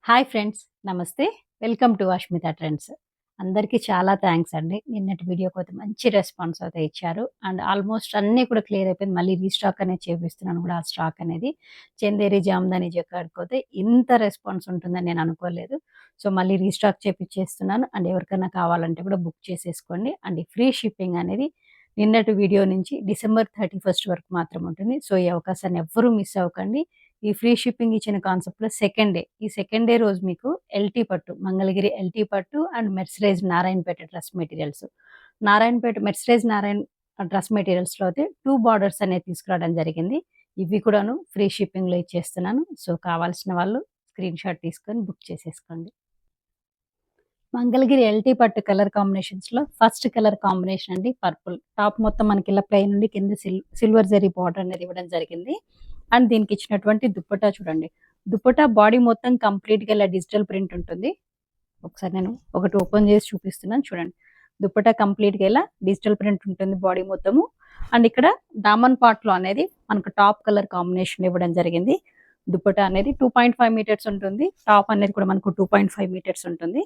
Hi friends. నమస్తే. Welcome to Ashmita Trends. అందరికీ చాలా థాంక్స్ అండి. నిన్నటి వీడియోకి అయితే మంచి రెస్పాన్స్ అయితే ఇచ్చారు. అండ్ ఆల్మోస్ట్ అన్నీ కూడా క్లియర్ అయిపోయింది. మళ్ళీ రీస్టాక్ అనేది చేపిస్తున్నాను కూడా ఆ స్టాక్ అనేది. చందేరి జామ్దాని జకార్డ్‌కైతే ఇంత రెస్పాన్స్ ఉంటుందని నేను అనుకోలేదు. సో, మళ్ళీ రీస్టాక్ చేపిచ్చేస్తున్నాను. అండ్ ఎవరికైనా కావాలంటే కూడా బుక్ చేసేసుకోండి. అండ్ ఈ ఫ్రీ షిప్పింగ్ అనేది నిన్నటి వీడియో నుంచి డిసెంబర్ 31 వరకు మాత్రం ఉంటుంది. సో, ఈ అవకాశాన్ని ఎవ్వరూ మిస్ అవ్వకండి. ఈ ఫ్రీ షిప్పింగ్ ఇచ్చిన కాన్సెప్ట్‌లో సెకండ్ డే రోజు మీకు ఎల్‌టీ పట్టు, మంగళగిరి ఎల్‌టీ పట్టు and mercerised Narayanpet dress materials. Mercerised Narayan dress మెటీరియల్స్‌లో అయితే 2 బార్డర్స్ అనేది తీసుకురావడం జరిగింది. ఇవి కూడాను ఫ్రీ షిప్పింగ్‌లో ఇచ్చేస్తున్నాను. సో, కావాల్సిన వాళ్ళు స్క్రీన్‌షాట్ తీసుకొని బుక్ చేసేసుకోండి. మంగళగిరి ఎల్‌టీ పట్టు కలర్ కాంబినేషన్స్‌లో ఫస్ట్ కలర్ కాంబినేషన్ అండి పర్పుల్. టాప్ మొత్తం మనకి ఇలా ప్లెయిన్ ఉండి కింద సిల్వర్ జరీ బార్డర్ అనేది ఇవ్వడం జరిగింది. అండ్ దీనికి ఇచ్చినటువంటి దుప్పట్టా చూడండి. దుప్పట్టా బాడీ మొత్తం కంప్లీట్‌గా ఇలా డిజిటల్ ప్రింట్ ఉంటుంది. ఒకసారి నేను ఒకటి ఓపెన్ చేసి చూపిస్తున్నాను చూడండి. దుప్పట్టా కంప్లీట్‌గా ఇలా డిజిటల్ ప్రింట్ ఉంటుంది బాడీ మొత్తము. అండ్ ఇక్కడ దామన్ పార్ట్‌లో అనేది మనకు టాప్ కలర్ కాంబినేషన్ ఇవ్వడం జరిగింది. దుప్పట్టా అనేది 2.5 మీటర్స్ ఉంటుంది. టాప్ అనేది కూడా మనకు 2.5 మీటర్స్ ఉంటుంది.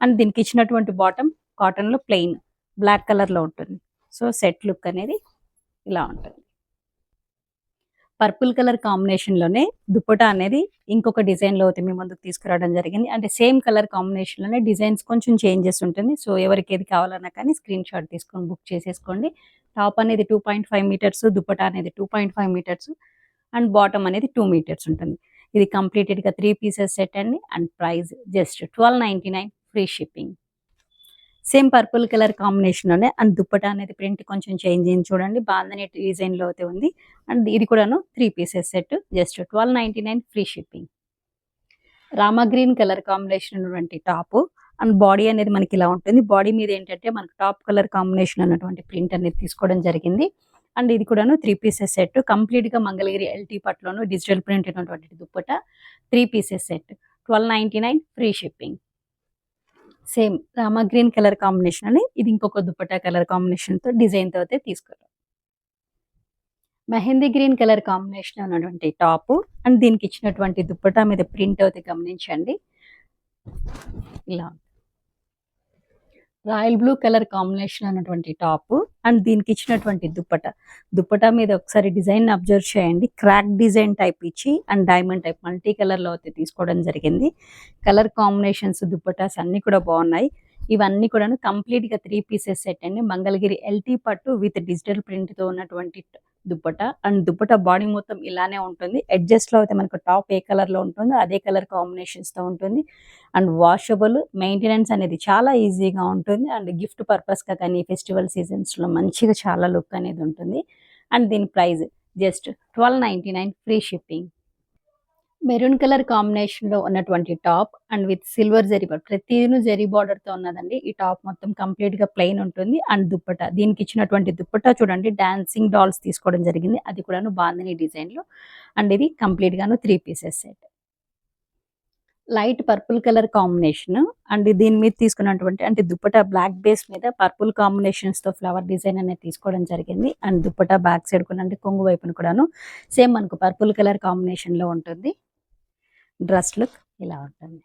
అండ్ దీనికి ఇచ్చినటువంటి బాటమ్ కాటన్‌లో ప్లెయిన్ బ్లాక్ కలర్‌లో ఉంటుంది. సో, సెట్ లుక్ అనేది ఇలా ఉంటుంది. పర్పుల్ కలర్ కాంబినేషన్‌లోనే దుప్పటా అనేది ఇంకొక డిజైన్‌లో అయితే మీ ముందుకు తీసుకురావడం జరిగింది. అంటే సేమ్ కలర్ కాంబినేషన్‌లోనే డిజైన్స్ కొంచెం చేంజెస్ ఉంటుంది. సో, ఎవరికి ఏది కావాలన్నా కానీ స్క్రీన్‌షాట్ తీసుకొని బుక్ చేసేసుకోండి. టాప్ అనేది 2.5 మీటర్స్, దుప్పటా అనేది 2.5 మీటర్స్ అండ్ బాటమ్ అనేది 2 మీటర్స్ ఉంటుంది. ఇది కంప్లీటెడ్‌గా 3 పీసెస్ సెట్ అండి. And price just 1299 free shipping. Same purple colour కాంబినేషన్‌లోనే అండ్ దుప్పటా అనేది ప్రింట్ కొంచెం చేంజ్ అయింది చూడండి. బాందిని డిజైన్‌లో అయితే ఉంది. అండ్ ఇది కూడాను 3 pieces set just 1299 free shipping. Rama green colour combination ఉన్నటువంటి టాపు అండ్ బాడీ అనేది మనకి ఇలా ఉంటుంది. బాడీ మీద ఏంటంటే మనకు టాప్ కలర్ కాంబినేషన్ అన్నటువంటి ప్రింట్ అనేది తీసుకోవడం జరిగింది. అండ్ ఇది కూడాను 3 పీసెస్ సెట్ కంప్లీట్‌గా మంగళగిరి ఎల్‌టీ పట్టులోను డిజిటల్ ప్రింట్ ఉన్నటువంటి dupatta 3 pieces set 1299 free shipping. Same Rama green colour combination అని ఇది ఇంకొక దుపట్టా కలర్ కాంబినేషన్‌తో డిజైన్‌తో అయితే తీసుకున్నాం. మెహందీ గ్రీన్ కలర్ కాంబినేషన్ ఉన్నటువంటి టాపు అండ్ దీనికి ఇచ్చినటువంటి దుపట్టా మీద ప్రింట్ అయితే గమనించండి. ఇలా రాయల్ బ్లూ కలర్ కాంబినేషన్ అన్నటువంటి టాప్ అండ్ దీనికి ఇచ్చినటువంటి దుప్పటా మీద ఒకసారి డిజైన్ అబ్జర్వ్ చేయండి. క్రాక్ డిజైన్ టైప్ ఇచ్చి అండ్ డైమండ్ టైప్ మల్టీ కలర్లో అయితే తీసుకోవడం జరిగింది. కలర్ కాంబినేషన్స్ దుప్పటాస్ అన్నీ కూడా బాగున్నాయి. ఇవన్నీ కూడాను కంప్లీట్‌గా 3 పీసెస్ సెట్ అండి. మంగళగిరి ఎల్‌టీ పట్టు విత్ డిజిటల్ ప్రింట్‌తో ఉన్నటువంటి దుప్పటా అండ్ దుప్పటా బాడీ మొత్తం ఇలానే ఉంటుంది. ఎడ్జెస్‌లో అయితే మనకు టాప్ ఏ కలర్‌లో ఉంటుందో అదే కలర్ కాంబినేషన్స్‌తో ఉంటుంది. అండ్ వాషబుల్ మెయింటెనెన్స్ అనేది చాలా ఈజీగా ఉంటుంది. అండ్ గిఫ్ట్ పర్పస్‌గా కానీ ఫెస్టివల్ సీజన్స్‌లో మంచిగా చాలా లుక్ అనేది ఉంటుంది. అండ్ దీని price just 1299 free shipping. Maroon colour కాంబినేషన్‌లో ఉన్నటువంటి top and with silver zari ప్రతిదీను జరీ బార్డర్‌తో ఉన్నదండి. ఈ టాప్ మొత్తం కంప్లీట్‌గా ప్లెయిన్ ఉంటుంది. అండ్ దుప్పట్టా దీనికి ఇచ్చినటువంటి దుప్పట్టా చూడండి డాన్సింగ్ డాల్స్ తీసుకోవడం జరిగింది. అది కూడాను బాందిని డిజైన్‌లో అండ్ ఇది కంప్లీట్‌గాను 3 pieces set. Light purple colour combination and దీని మీద తీసుకున్నటువంటి అంటే దుప్పటా బ్లాక్ బేస్ మీద పర్పుల్ కాంబినేషన్స్‌తో ఫ్లవర్ డిజైన్ అనేది తీసుకోవడం జరిగింది. అండ్ దుప్పటా బ్యాక్ సైడ్ కూడా అంటే కొంగు వైపున కూడాను సేమ్ మనకు పర్పుల్ కలర్ కాంబినేషన్‌లో ఉంటుంది. డ్రెస్ లుక్ ఇలా ఉంటుంది.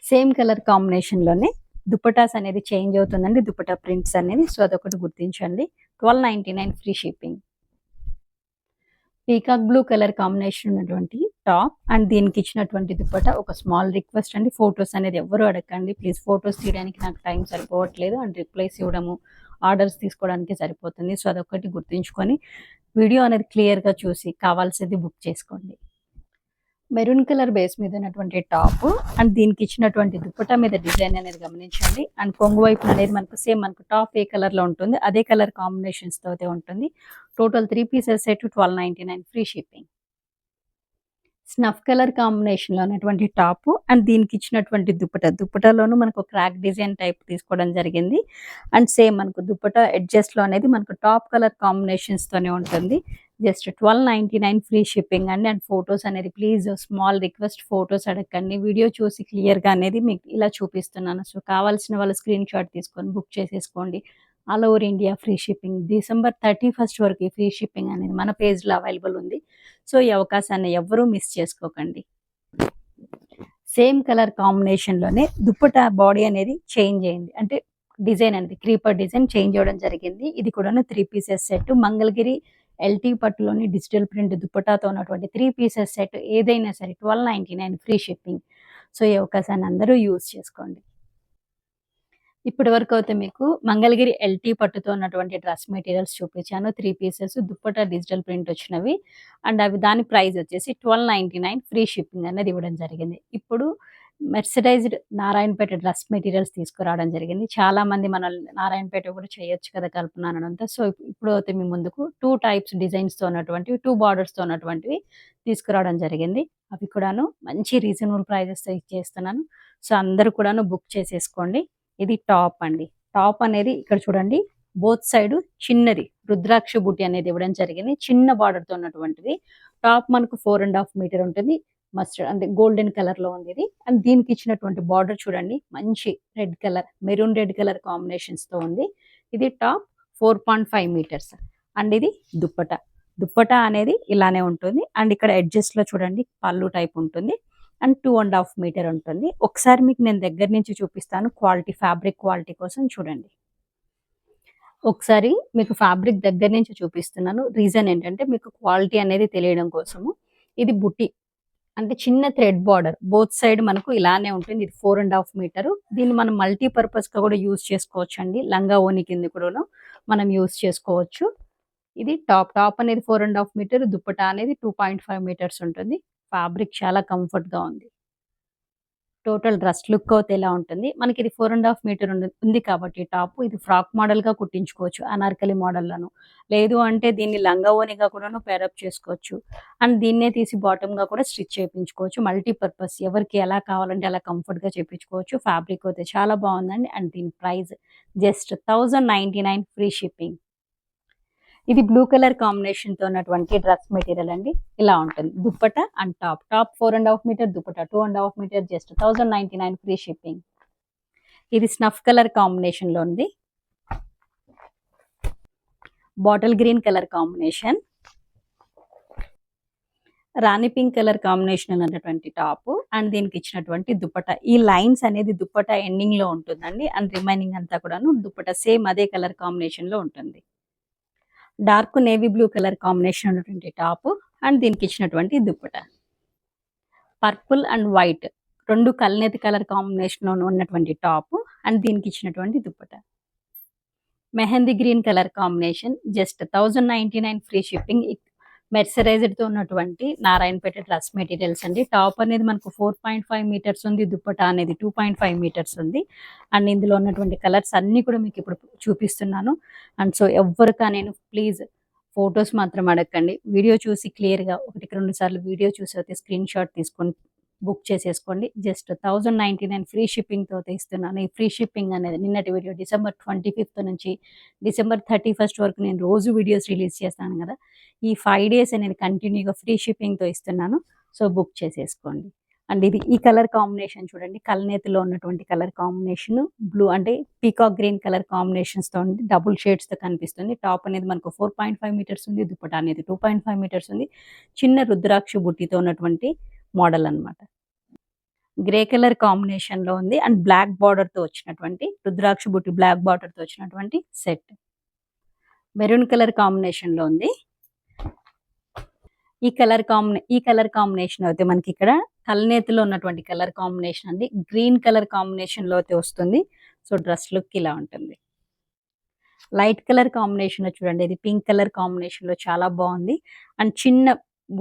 సేమ్ కలర్ కాంబినేషన్‌లోనే దుపట్టాస్ అనేది చేంజ్ అవుతుందండి. దుపట్టా ప్రింట్స్ అనేది. సో, అదొకటి గుర్తించండి. 1299 free shipping. Peacock blue colour combination ఉన్నటువంటి టాప్ అండ్ దీనికి ఇచ్చినటువంటి దుపట్టా ఒక స్మాల్ రిక్వెస్ట్ అండి. ఫోటోస్ అనేది ఎవ్వరూ అడగండి ప్లీజ్. ఫోటోస్ తీయడానికి నాకు టైం సరిపోవట్లేదు అండ్ రిప్లైస్ ఇవ్వడము, ఆర్డర్స్ తీసుకోవడానికి సరిపోతుంది. సో, అదొకటి గుర్తుంచుకొని వీడియో అనేది క్లియర్‌గా చూసి కావాల్సింది బుక్ చేసుకోండి. మెరూన్ కలర్ బేస్ మీద ఉన్నటువంటి టాప్ అండ్ దీనికి ఇచ్చినటువంటి దుప్పటా మీద డిజైన్ అనేది గమనించండి. అండ్ కొంగు వైపు అనేది మనకు టాప్ ఏ కలర్ లో ఉంటుంది అదే కలర్ కాంబినేషన్స్ తో ఉంటుంది. Total 3 pieces set 1299 free shipping. Snuff colour combination లో ఉన్నటువంటి టాప్ అండ్ దీనికి ఇచ్చినటువంటి దుప్పటాలోను మనకు క్రాక్ డిజైన్ టైప్ తీసుకోవడం జరిగింది. అండ్ సేమ్ మనకు దుప్పటా ఎడ్జెస్ లో అనేది మనకు టాప్ కలర్ కాంబినేషన్స్ తోనే ఉంటుంది. జస్ట్ 1299 ఫ్రీ షిప్పింగ్ అండి. అండ్ ఫొటోస్ అనేది ప్లీజ్ స్మాల్ రిక్వెస్ట్ ఫొటోస్ అడగండి. వీడియో చూసి క్లియర్గా అనేది మీకు ఇలా చూపిస్తున్నాను. సో, కావాల్సిన వాళ్ళు స్క్రీన్ షాట్ తీసుకొని బుక్ చేసేసుకోండి. All over India free shipping. December 31 వరకు ఫ్రీ షిప్పింగ్ అనేది మన పేజ్లో అవైలబుల్ ఉంది. సో, ఈ అవకాశాన్ని ఎవ్వరూ మిస్ చేసుకోకండి. సేమ్ కలర్ కాంబినేషన్లోనే దుప్పటా బాడీ అనేది చేంజ్ అయింది. అంటే డిజైన్ అనేది క్రీపర్ డిజైన్ చేంజ్ అవ్వడం జరిగింది. ఇది కూడాను 3 పీసెస్ సెట్. మంగళగిరి ఎల్టీ పట్టులోని డిజిటల్ ప్రింట్ దుప్పటాతో ఉన్నటువంటి 3 పీసెస్ సెట్ ఏదైనా సరే 1299 ఫ్రీ షిప్పింగ్. సో ఈ అవకాశాన్ని అందరూ యూజ్ చేసుకోండి. ఇప్పటి వరకు అయితే మీకు మంగళగిరి ఎల్టీ పట్టుతో ఉన్నటువంటి డ్రెస్ మెటీరియల్స్ చూపించాను. 3 పీసెస్ దుప్పటా డిజిటల్ ప్రింట్ వచ్చినవి. అండ్ అవి దాని ప్రైస్ వచ్చేసి 1299 ఫ్రీ షిప్పింగ్ అనేది ఇవ్వడం జరిగింది. ఇప్పుడు మెర్సరైజ్డ్ నారాయణపేట డ్రెస్ మెటీరియల్స్ తీసుకురావడం జరిగింది. చాలా మంది మనల్ని నారాయణపేట కూడా చేయొచ్చు కదా కల్పన అనడంతో, సో ఇప్పుడు అయితే మీ ముందుకు 2 టైప్స్ డిజైన్స్‌తో ఉన్నటువంటివి, 2 బార్డర్స్‌తో ఉన్నటువంటివి తీసుకురావడం జరిగింది. అవి కూడాను మంచి రీజనబుల్ ప్రైజెస్‌తో ఇచ్చేస్తున్నాను. సో అందరూ కూడాను బుక్ చేసేసుకోండి. ఇది టాప్ అండి. టాప్ అనేది ఇక్కడ చూడండి, బోత్ సైడ్ చిన్నది రుద్రాక్ష బుట్టి అనేది ఇవ్వడం జరిగింది. చిన్న బార్డర్‌తో ఉన్నటువంటిది. టాప్ మనకు 4.5 మీటర్ ఉంటుంది. మస్టర్డ్ అంటే గోల్డెన్ కలర్‌లో ఉంది ఇది. అండ్ దీనికి ఇచ్చినటువంటి బార్డర్ చూడండి, మంచి red colour, maroon red colour కాంబినేషన్స్‌తో ఉంది. ఇది టాప్ 4.5 మీటర్స్. అండ్ ఇది దుప్పటా. దుప్పటా అనేది ఇలానే ఉంటుంది. అండ్ ఇక్కడ ఎడ్జెస్‌లో చూడండి పళ్ళు టైప్ ఉంటుంది. అండ్ 2.5 మీటర్ ఉంటుంది. ఒకసారి మీకు నేను దగ్గర నుంచి చూపిస్తాను క్వాలిటీ, ఫ్యాబ్రిక్ క్వాలిటీ కోసం చూడండి. ఒకసారి మీకు ఫ్యాబ్రిక్ దగ్గర నుంచి చూపిస్తున్నాను. రీజన్ ఏంటంటే మీకు క్వాలిటీ అనేది తెలియడం కోసము. ఇది బుట్టి అంటే చిన్న థ్రెడ్ బార్డర్ బోత్ సైడ్ మనకు ఇలానే ఉంటుంది. ఇది 4.5 మీటరు. దీన్ని మనం మల్టీపర్పస్‌గా కూడా యూజ్ చేసుకోవచ్చు అండి. లంగా ఓని కింద కూడాను మనం యూజ్ చేసుకోవచ్చు. ఇది టాప్. టాప్ అనేది 4.5 మీటర్. దుప్పటా అనేది 2.5 మీటర్స్ ఉంటుంది. ఫ్యాబ్రిక్ చాలా కంఫర్ట్‌గా ఉంది. టోటల్ డ్రెస్ లుక్ అయితే ఎలా ఉంటుంది. మనకి ఇది 4.5 మీటర్ ఉంది కాబట్టి టాప్ ఇది ఫ్రాక్ మోడల్‌గా కుట్టించుకోవచ్చు. అనార్కలి మోడల్‌లోను. లేదు అంటే దీన్ని లంగా ఓణిగా కూడాను పేరప్ చేసుకోవచ్చు. అండ్ దీన్నే తీసి బాటమ్‌గా కూడా స్టిచ్ చేపించుకోవచ్చు. మల్టీపర్పస్ ఎవరికి ఎలా కావాలంటే అలా కంఫర్ట్‌గా చేపించుకోవచ్చు. ఫ్యాబ్రిక్ అయితే చాలా బాగుందండి. అండ్ దీని ప్రైస్ జస్ట్ 1099 ఫ్రీ షిప్పింగ్. ఇది బ్లూ కలర్ కాంబినేషన్‌తో ఉన్నటువంటి డ్రెస్ మెటీరియల్ అండి. ఇలా ఉంటుంది. Dupatta and top. Top 4.5 metre, dupatta 2.5 metre, just 1099 free shipping. ఇది స్నఫ్ కలర్ కాంబినేషన్‌లో ఉంది. Bottle green colour combination. రాణి పింక్ కలర్ కాంబినేషన్ ఉన్నటువంటి టాప్ అండ్ దీనికి ఇచ్చినటువంటి దుప్పటా. ఈ లైన్స్ అనేది దుప్పటా ఎండింగ్‌లో ఉంటుందండి. అండ్ రిమైనింగ్ అంతా కూడాను దుప్పటా సేమ్ అదే కలర్ కాంబినేషన్‌లో ఉంటుంది. Dark navy blue colour combination ఉన్నటువంటి టాప్ అండ్ దీనికి ఇచ్చినటువంటి దుప్పట. పర్పుల్ అండ్ వైట్ 2 కల్నేతి కలర్ కాంబినేషన్ ఉన్నటువంటి టాప్ అండ్ దీనికి ఇచ్చినటువంటి dupatta. Mehndi green colour combination just 1099 free shipping. మెర్సరైజ్డ్తో ఉన్నటువంటి నారాయణపేట డ్రెస్ మెటీరియల్స్ అండి. టాప్ అనేది మనకు 4.5 మీటర్స్ ఉంది. దుప్పటా అనేది 2.5 మీటర్స్ ఉంది. అండ్ ఇందులో ఉన్నటువంటి కలర్స్ అన్నీ కూడా మీకు ఇప్పుడు చూపిస్తున్నాను. అండ్ సో ఎవ్వరికా నేను ప్లీజ్ ఫొటోస్ మాత్రం అడగండి. వీడియో చూసి క్లియర్‌గా 1, 2 సార్లు వీడియో చూసి అయితే స్క్రీన్ షాట్ తీసుకొని బుక్ చేసేసుకోండి. జస్ట్ 1099 ఫ్రీ షిప్పింగ్‌తో అయితే ఇస్తున్నాను. ఈ ఫ్రీ షిప్పింగ్ అనేది నిన్నటి వీడియో డిసెంబర్ 25th నుంచి డిసెంబర్ 31st వరకు నేను రోజు వీడియోస్ రిలీజ్ చేస్తాను కదా. ఈ 5 డేస్ అనేది కంటిన్యూగా ఫ్రీ షిప్పింగ్‌తో ఇస్తున్నాను. సో బుక్ చేసేసుకోండి. అండ్ ఇది ఈ కలర్ కాంబినేషన్ చూడండి. కల్నేతిలో ఉన్నటువంటి కలర్ కాంబినేషన్ బ్లూ అంటే పీకాక్ గ్రీన్ కలర్ కాంబినేషన్స్‌తో ఉంది. డబుల్ షేడ్స్‌తో కనిపిస్తుంది. టాప్ అనేది మనకు 4.5 మీటర్స్ ఉంది. దుప్పటా అనేది 2.5 మీటర్స్ ఉంది. చిన్న రుద్రాక్ష బుట్టితో ఉన్నటువంటి మోడల్ అన్నమాట. గ్రే కలర్ కాంబినేషన్‌లో ఉంది. అండ్ బ్లాక్ బార్డర్‌తో వచ్చినటువంటి రుద్రాక్ష బుట్టి బ్లాక్ బార్డర్‌తో వచ్చినటువంటి సెట్. మెరూన్ కలర్ కాంబినేషన్‌లో ఉంది. ఈ కలర్ కాంబినేషన్ అయితే మనకి ఇక్కడ కల్నేతిలో ఉన్నటువంటి కలర్ కాంబినేషన్ అండి. గ్రీన్ కలర్ కాంబినేషన్‌లో అయితే వస్తుంది. సో డ్రెస్ లుక్ ఇలా ఉంటుంది. లైట్ కలర్ కాంబినేషన్‌లో చూడండి. ఇది పింక్ కలర్ కాంబినేషన్‌లో చాలా బాగుంది. అండ్ చిన్న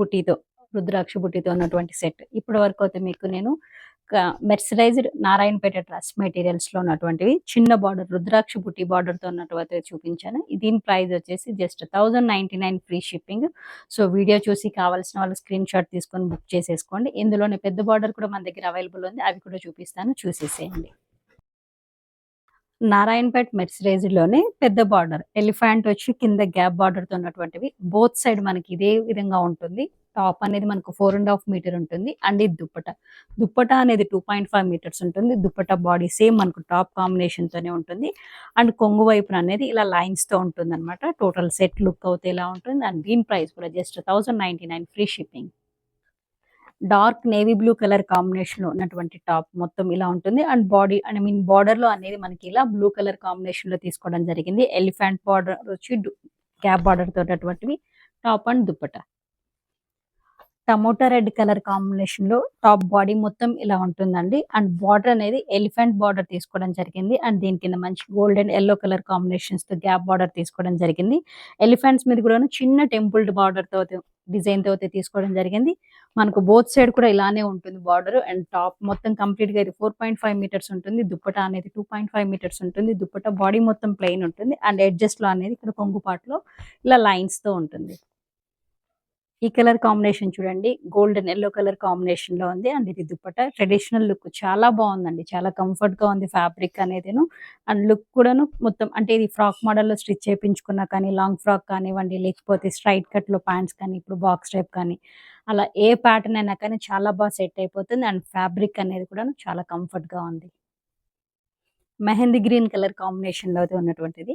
బుట్టితో రుద్రాక్ష బుట్టితో ఉన్నటువంటి సెట్. ఇప్పటి వరకు అయితే మీకు నేను మెర్సరైజ్డ్ నారాయణపేట డ్రెస్ మెటీరియల్స్‌లో ఉన్నటువంటివి చిన్న బార్డర్ రుద్రాక్ష బుట్టి బార్డర్‌తో ఉన్నటువంటి చూపించాను. దీని ప్రైస్ వచ్చేసి just 1099 free shipping. So video చూసి కావాల్సిన వాళ్ళు స్క్రీన్ షాట్ తీసుకొని బుక్ చేసేసుకోండి. ఇందులోనే పెద్ద బార్డర్ కూడా మన దగ్గర అవైలబుల్ ఉంది. అవి కూడా చూపిస్తాను, చూసేసేయండి. నారాయణపేట్ మెర్సరైజ్డ్‌లోనే పెద్ద బార్డర్ ఎలిఫెంట్ వచ్చి కింద గ్యాప్ బార్డర్‌తో ఉన్నటువంటివి. బోత్ సైడ్ మనకి ఇదే విధంగా ఉంటుంది. టాప్ అనేది మనకు 4.5 మీటర్ ఉంటుంది. అండ్ ఇది దుప్పట. దుప్పటా అనేది 2.5 మీటర్స్ ఉంటుంది. దుప్పటా బాడీ సేమ్ మనకు టాప్ కాంబినేషన్‌తోనే ఉంటుంది. అండ్ కొంగు వైపున అనేది ఇలా లైన్స్‌తో ఉంటుందన్నమాట. టోటల్ సెట్ లుక్ అయితే ఇలా ఉంటుంది. అండ్ దీని ప్రైస్ కూడా just 1099 free shipping. Dark navy blue colour కాంబినేషన్‌లో ఉన్నటువంటి టాప్ మొత్తం ఇలా ఉంటుంది. అండ్ బాడీ బోర్డర్‌లో అనేది మనకి ఇలా బ్లూ కలర్ కాంబినేషన్‌లో తీసుకోవడం జరిగింది. ఎలిఫెంట్ బార్డర్ వచ్చి గ్యాప్ బార్డర్‌తో ఉన్నటువంటివి top and dupatta. Tomato red colour కాంబినేషన్‌లో టాప్ బాడీ మొత్తం ఇలా ఉంటుందండి. అండ్ బార్డర్ అనేది ఎలిఫెంట్ బార్డర్ తీసుకోవడం జరిగింది. అండ్ దీని కింద మంచి గోల్డ్ అండ్ యెల్లో కలర్ కాంబినేషన్స్‌తో గ్యాప్ బార్డర్ తీసుకోవడం జరిగింది. ఎలిఫెంట్స్ మీద కూడాను చిన్న టెంపుల్డ్ బార్డర్‌తో డిజైన్‌తో అయితే తీసుకోవడం జరిగింది. మనకు బోత్ సైడ్ కూడా ఇలానే ఉంటుంది బార్డర్. అండ్ టాప్ మొత్తం కంప్లీట్‌గా ఇది 4.5 మీటర్స్ ఉంటుంది. దుప్పట్టా అనేది 2.5 మీటర్స్ ఉంటుంది. దుప్పట్టా బాడీ మొత్తం ప్లెయిన్ ఉంటుంది. అండ్ ఎడ్జెస్‌లో అనేది ఇక్కడ కొంగు పార్ట్‌లో ఇలా లైన్స్‌తో ఉంటుంది. ఈ కలర్ కాంబినేషన్ చూడండి. గోల్డెన్ యెల్లో కలర్ కాంబినేషన్‌లో ఉంది. అండ్ ఇది దుపట్టా ట్రెడిషనల్ లుక్ చాలా బావుందండి. చాలా కంఫర్ట్‌గా ఉంది ఫ్యాబ్రిక్ అనేదిను. అండ్ లుక్ కూడాను మొత్తం అంటే ఇది ఫ్రాక్ మోడల్‌లో స్టిచ్ చేపించుకున్నా కానీ, లాంగ్ ఫ్రాక్ కానివ్వండి, లేకపోతే స్ట్రెయిట్ కట్‌లో ప్యాంట్స్ కానీ, ఇప్పుడు బాక్స్ టైప్ కానీ, అలా ఏ ప్యాటర్న్ అయినా కానీ చాలా సెట్ అయిపోతుంది. అండ్ ఫ్యాబ్రిక్ అనేది కూడాను చాలా కంఫర్ట్‌గా ఉంది. మెహందీ గ్రీన్ కలర్ కాంబినేషన్‌లో అయితే ఉన్నటువంటిది.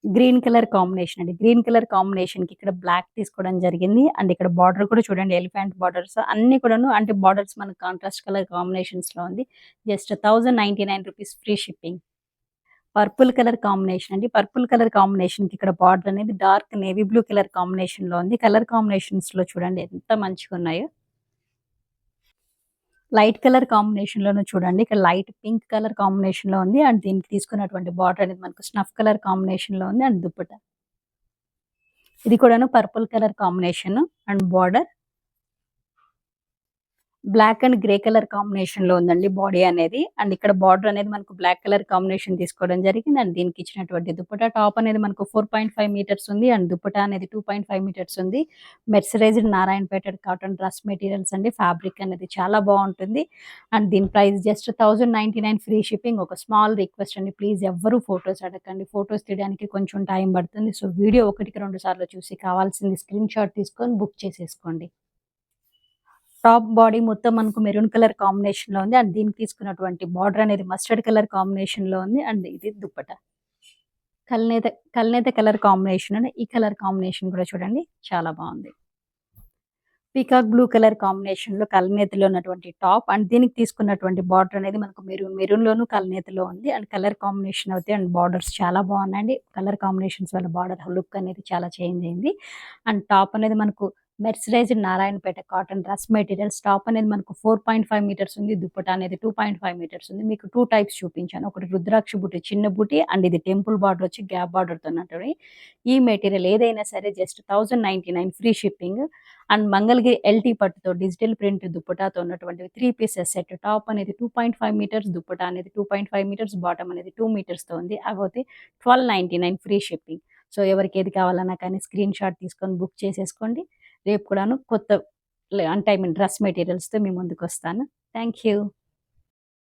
గ్రీన్ కలర్ కాంబినేషన్ అండి. గ్రీన్ కలర్ కాంబినేషన్‌కి ఇక్కడ బ్లాక్ తీసుకోవడం జరిగింది. అండ్ ఇక్కడ బార్డర్ కూడా చూడండి ఎలిఫెంట్ బార్డర్స్ అన్నీ కూడాను అంటే బార్డర్స్ మనకు కాంట్రాస్ట్ కలర్ కాంబినేషన్స్‌లో ఉంది. జస్ట్ రూ. 1099 free shipping. Purple colour combination అండి. పర్పుల్ కలర్ కాంబినేషన్‌కి ఇక్కడ బార్డర్ అనేది డార్క్ నేవీ బ్లూ కలర్ కాంబినేషన్‌లో ఉంది. కలర్ కాంబినేషన్స్‌లో చూడండి ఎంత మంచిగున్నాయో. లైట్ కలర్ కాంబినేషన్‌లోను చూడండి. ఇక్కడ లైట్ పింక్ కలర్ కాంబినేషన్‌లో ఉంది. అండ్ దీనికి తీసుకున్నటువంటి బార్డర్ అనేది మనకు స్నఫ్ కలర్ కాంబినేషన్‌లో ఉంది. అండ్ దుప్పట్టా. ఇది కూడాను purple colour combination and border black and grey colour కాంబినేషన్‌లో ఉందండి బాడీ అనేది. అండ్ ఇక్కడ బార్డర్ అనేది మనకు బ్లాక్ కలర్ కాంబినేషన్ తీసుకోవడం జరిగింది. అండ్ దీనికి ఇచ్చినటువంటి దుపట్టా టాప్ అనేది మనకు 4.5 మీటర్స్ ఉంది. అండ్ దుపట్టా అనేది 2.5 మీటర్స్ ఉంది. Mercerised Narayanpet cotton dress materials అండి. ఫ్యాబ్రిక్ అనేది చాలా బావుంటుంది. అండ్ దీని ప్రైస్ జస్ట్ 1099 ఫ్రీ షిప్పింగ్. ఒక స్మాల్ రిక్వెస్ట్ అండి. ప్లీజ్ ఎవ్వరూ ఫోటోస్ అడగకండి. ఫోటోస్ తీయడానికి కొంచెం టైం పడుతుంది. సో, వీడియో ఒకటికి 2 సార్లు చూసి కావాల్సింది స్క్రీన్ షాట్ తీసుకొని బుక్ చేసేసుకోండి. టాప్ బాడీ మొత్తం మనకు మెరూన్ కలర్ కాంబినేషన్‌లో ఉంది. అండ్ దీనికి తీసుకున్నటువంటి బార్డర్ అనేది మస్టర్డ్ కలర్ కాంబినేషన్‌లో ఉంది. అండ్ ఇది దుప్పట్టా. కల్నేత కల్నేత కలర్ కాంబినేషన్ అని ఈ కలర్ కాంబినేషన్ కూడా చూడండి చాలా బావుంది. పీకాక్ బ్లూ కలర్ కాంబినేషన్‌లో కల్నేతలో ఉన్నటువంటి టాప్ అండ్ దీనికి తీసుకున్నటువంటి బార్డర్ అనేది మనకు మెరూన్‌లోను కల్నేతలో ఉంది. అండ్ కలర్ కాంబినేషన్ అయితే అండ్ బార్డర్స్ చాలా బాగున్నాయండి. కలర్ కాంబినేషన్స్ వల్ల బార్డర్ లుక్ అనేది చాలా చేంజ్ అయింది. అండ్ టాప్ అనేది మనకు mercerised Narayanpet cotton dress materials top అనేది మనకు 4.5 మీటర్స్ ఉంది. దుప్పట్టా అనేది 2.5 మీటర్స్ ఉంది. మీకు 2 టైప్స్ చూపించాను. ఒకటి రుద్రాక్ష బుట్టి చిన్న బుట్టి అండ్ ఇది టెంపుల్ బార్డర్ వచ్చి గ్యాప్ బార్డర్‌తో ఉన్నటువంటివి. ఈ మెటీరియల్ ఏదైనా సరే just 1099 free shipping. And Mangalagiri LT పట్టుతో డిజిటల్ ప్రింట్ దుప్పటాతో ఉన్నటువంటివి 3 పీసెస్ సెట్. టాప్ అనేది 2.5 మీటర్స్, దుప్పటా అనేది 2.5 మీటర్స్, బాటమ్ అనేది 2 మీటర్స్‌తో ఉంది. అవైతే 1299 ఫ్రీ షిప్పింగ్. సో, ఎవరికి ఏది కావాలన్నా కానీ స్క్రీన్ షాట్ తీసుకొని బుక్ చేసేసుకోండి. రేపు కూడాను కొత్త అంటే డ్రెస్ మెటీరియల్స్‌తో మీ ముందుకొస్తాను. Thank you.